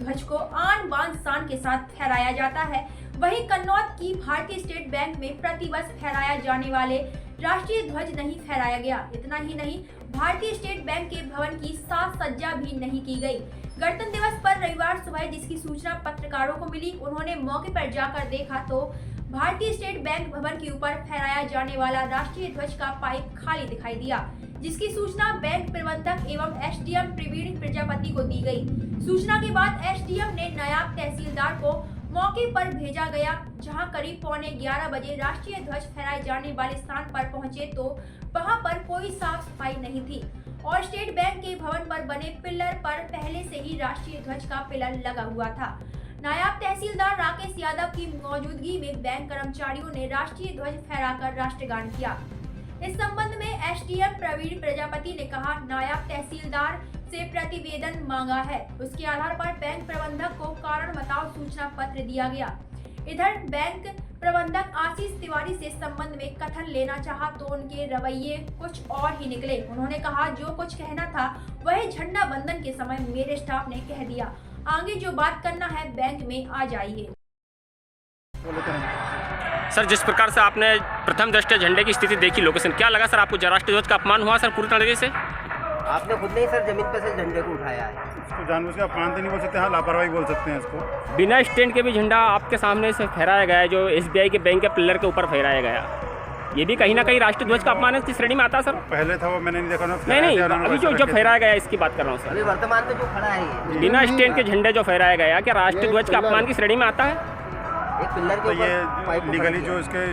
ध्वज को आन बान शान के साथ फहराया जाता है, वहीं कन्नौज की भारतीय स्टेट बैंक में प्रतिवर्ष फहराया जाने वाले राष्ट्रीय ध्वज नहीं फहराया गया। इतना ही नहीं, भारतीय स्टेट बैंक के भवन की साज सज्जा भी नहीं की गई। गणतंत्र दिवस पर रविवार सुबह जिसकी सूचना पत्रकारों को मिली, उन्होंने मौके पर जाकर देखा तो भारतीय स्टेट बैंक भवन के ऊपर फहराया जाने वाला राष्ट्रीय ध्वज का पाइप खाली दिखाई दिया, जिसकी सूचना बैंक प्रबंधक एवं एसडीएम प्रवीण प्रजापति को दी गई। सूचना के बाद एसडीएम ने नायब तहसीलदार को मौके पर भेजा गया, जहां करीब 11:15 बजे राष्ट्रीय ध्वज फहराए जाने वाले स्थान पर पहुंचे तो वहां पर कोई साफ सफाई नहीं थी और स्टेट बैंक के भवन पर बने पिलर पर पहले से ही राष्ट्रीय ध्वज का पिलर लगा हुआ था। नायब तहसीलदार राकेश यादव की मौजूदगी में बैंक कर्मचारियों ने राष्ट्रीय ध्वज फहराकर राष्ट्रगान किया। इस संबंध में एसडीएम प्रवीण प्रजापति ने कहा, नायब तहसीलदार से प्रतिवेदन मांगा है, उसके आधार पर बैंक प्रबंधक को कारण बताओ सूचना पत्र दिया गया। इधर बैंक प्रबंधक आशीष तिवारी से संबंध में कथन लेना चाहा तो उनके रवैये कुछ और ही निकले। उन्होंने कहा, जो कुछ कहना था वह झंडा बंधन के समय मेरे स्टाफ ने कह दिया, आगे जो बात करना है बैंक में आ जाइए। सर, जिस प्रकार से आपने प्रथम दृष्टया झंडे की स्थिति देखी लोकेशन, क्या लगा सर आपको? राष्ट्रीय ध्वज का अपमान हुआ सर पूरी तरीके से? आपने खुद नहीं सर जमीन पे से झंडे को उठाया है। इसको जानबूझ के अपमान तो नहीं बोल सकते, हाँ लापरवाही बोल सकते हैं इसको। बिना स्टैंड के भी झंडा आपके सामने से फहराया गया है, जो एसबीआई के बैंक के पिलर के ऊपर फहराया गया। ये भी कहीं ना कहीं राष्ट्रीय ध्वज का अपमान की श्रेणी में आता है सर? पहले था वो, मैंने नहीं देखा ना। नहीं, अभी जो फहराया गया इसकी बात कर रहा हूँ सर। अभी वर्तमान में जो खड़ा है बिना स्टैंड के झंडे जो फहराया गया, क्या राष्ट्रीय ध्वज का अपमान की श्रेणी में आता है? एक पिलर के तो ये ऊपर लीगली जो इसके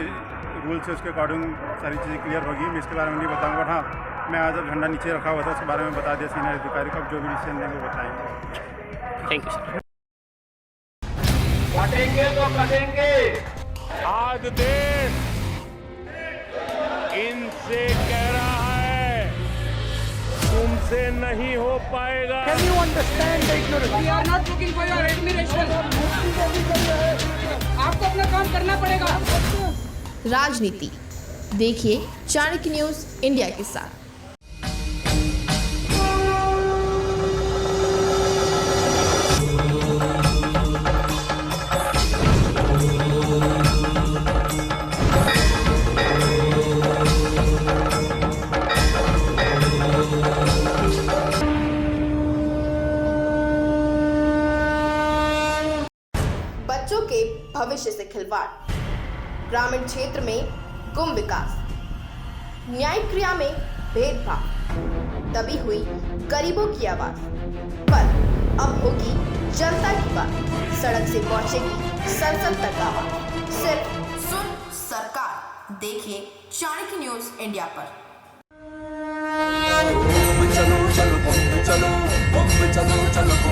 रूल्स है उसके अकॉर्डिंग सारी चीज़ें क्लियर होगी। मैं इसके बारे में नहीं बताऊंगा, हाँ मैं आज जब झंडा नीचे रखा हुआ था उसके बारे में बता दिया सीनियर अधिकारी को, जो भी डिसीजन देंगे वो बताएंगे। Thank you sir. कटेंगे तो कटेंगे। आज देश इनसे कह रहा है तुमसे नहीं हो पाएगा। Can you understand the ignorance? We are not looking for your admiration. आपको अपना काम करना पड़ेगा। राजनीति देखिए चाणक्य न्यूज इंडिया के साथ। बच्चों के भविष्य से खिलवाड़, ग्रामीण क्षेत्र में गुम विकास, न्यायिक क्रिया में भेदभाव, दबी हुई गरीबों की आवाज, पर अब होगी जनता की बात, सड़क से पहुंचेगी संसद तक आवाज। सिर्फ सुन सरकार, देखिए चाणक्य न्यूज इंडिया पर। चलो चलो चलो चलो चलो